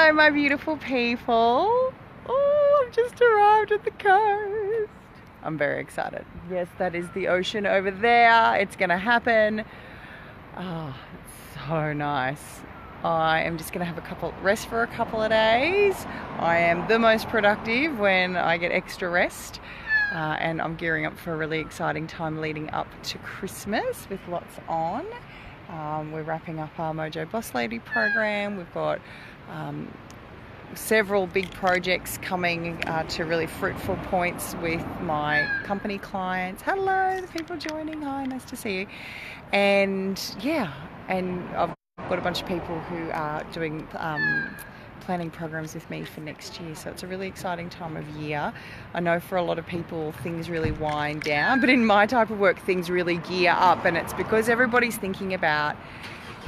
Hello, my beautiful people. Oh, I've just arrived at the coast. I'm very excited. Yes, that is the ocean over there. It's gonna happen. Oh, it's so nice. I am just gonna have rest for a couple of days. I am the most productive when I get extra rest. And I'm gearing up for a really exciting time leading up to Christmas with lots on. We're wrapping up our Mojo Boss Lady program. We've got several big projects coming to really fruitful points with my company clients. Hello, the people joining. Hi, nice to see you. And yeah, and I've got a bunch of people who are doing planning programs with me for next year, so it's a really exciting time of year. I know for a lot of people things really wind down, but in my type of work things really gear up, and it's because everybody's thinking about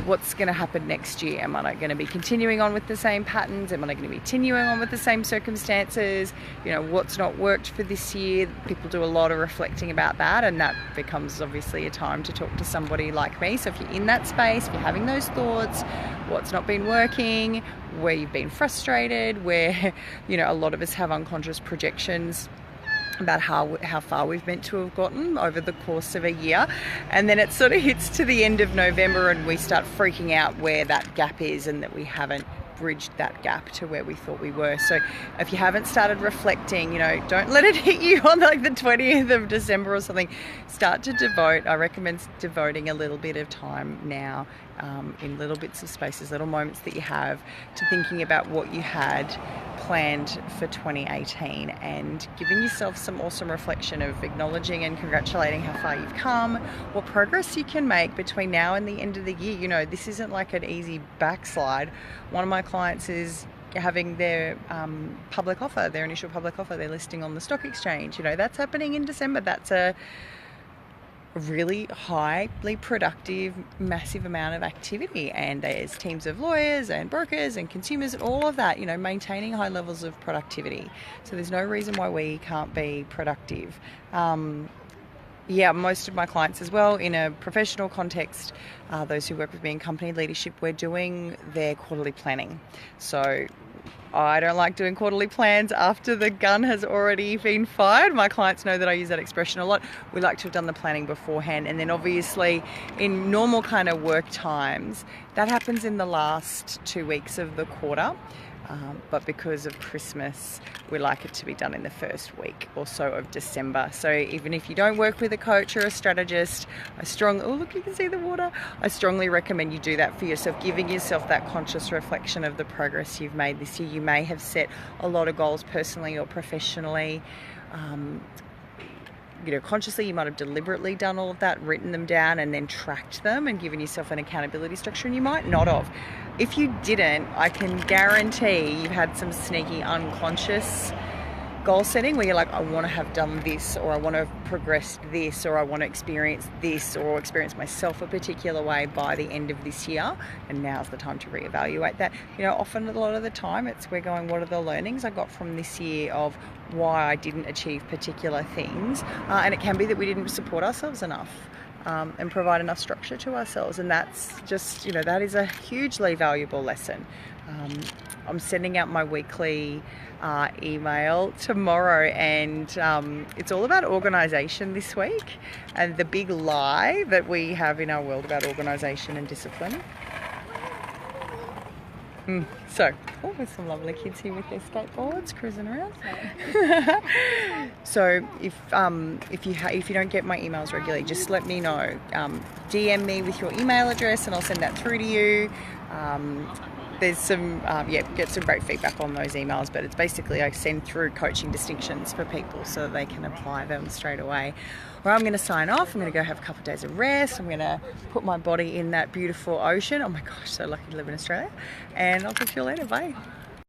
what's going to happen next year. Am I going to be continuing on with the same patterns? Am I going to be continuing on with the same circumstances? You know, what's not worked for this year? People do a lot of reflecting about that, and that becomes obviously a time to talk to somebody like me. So if you're in that space, if you're having those thoughts, what's not been working, where you've been frustrated, where, you know, a lot of us have unconscious projections about how far we've meant to have gotten over the course of a year, and then it sort of hits to the end of November and we start freaking out where that gap is and that we haven't bridged that gap to where we thought we were. So if you haven't started reflecting, you know, don't let it hit you on like the 20th of December or something. Start to devote. I recommend devoting a little bit of time now, in little bits of spaces, little moments that you have, to thinking about what you had planned for 2018 and giving yourself some awesome reflection of acknowledging and congratulating how far you've come, what progress you can make between now and the end of the year. You know, this isn't like an easy backslide. One of my clients is having their public offer, their initial public offer, their listing on the stock exchange. You know, that's happening in December. That's a really highly productive, massive amount of activity, and there's teams of lawyers and brokers and consumers and all of that, you know, maintaining high levels of productivity. So there's no reason why we can't be productive. Yeah, most of my clients as well, in a professional context, those who work with me in company leadership, we're doing their quarterly planning. So I don't like doing quarterly plans after the gun has already been fired. My clients know that I use that expression a lot. We like to have done the planning beforehand, and then obviously in normal kind of work times, that happens in the last 2 weeks of the quarter. But because of Christmas, we like it to be done in the first week or so of December. So even if you don't work with a coach or a strategist, oh look, you can see the water. I strongly recommend you do that for yourself, giving yourself that conscious reflection of the progress you've made this year. You may have set a lot of goals personally or professionally. You know, consciously, you might have deliberately done all of that, written them down and then tracked them and given yourself an accountability structure, and you might not have. If you didn't, I can guarantee you've had some sneaky unconscious goal setting where you're like, I want to have done this, or I want to have progressed this, or I want to experience this, or experience myself a particular way by the end of this year, and now's the time to reevaluate that. You know, often a lot of the time we're going, what are the learnings I got from this year of why I didn't achieve particular things, and it can be that we didn't support ourselves enough and provide enough structure to ourselves, and that's just, you know, that is a hugely valuable lesson. I'm sending out my weekly email tomorrow, and it's all about organisation this week and the big lie that we have in our world about organisation and discipline. So, there's some lovely kids here with their skateboards cruising around. So if you don't get my emails regularly, just let me know. DM me with your email address and I'll send that through to you. There's some, get some great feedback on those emails, but it's basically I send through coaching distinctions for people so that they can apply them straight away. Well, I'm going to sign off. I'm going to go have a couple of days of rest. I'm going to put my body in that beautiful ocean. Oh my gosh, so lucky to live in Australia. And I'll talk to you later. Bye.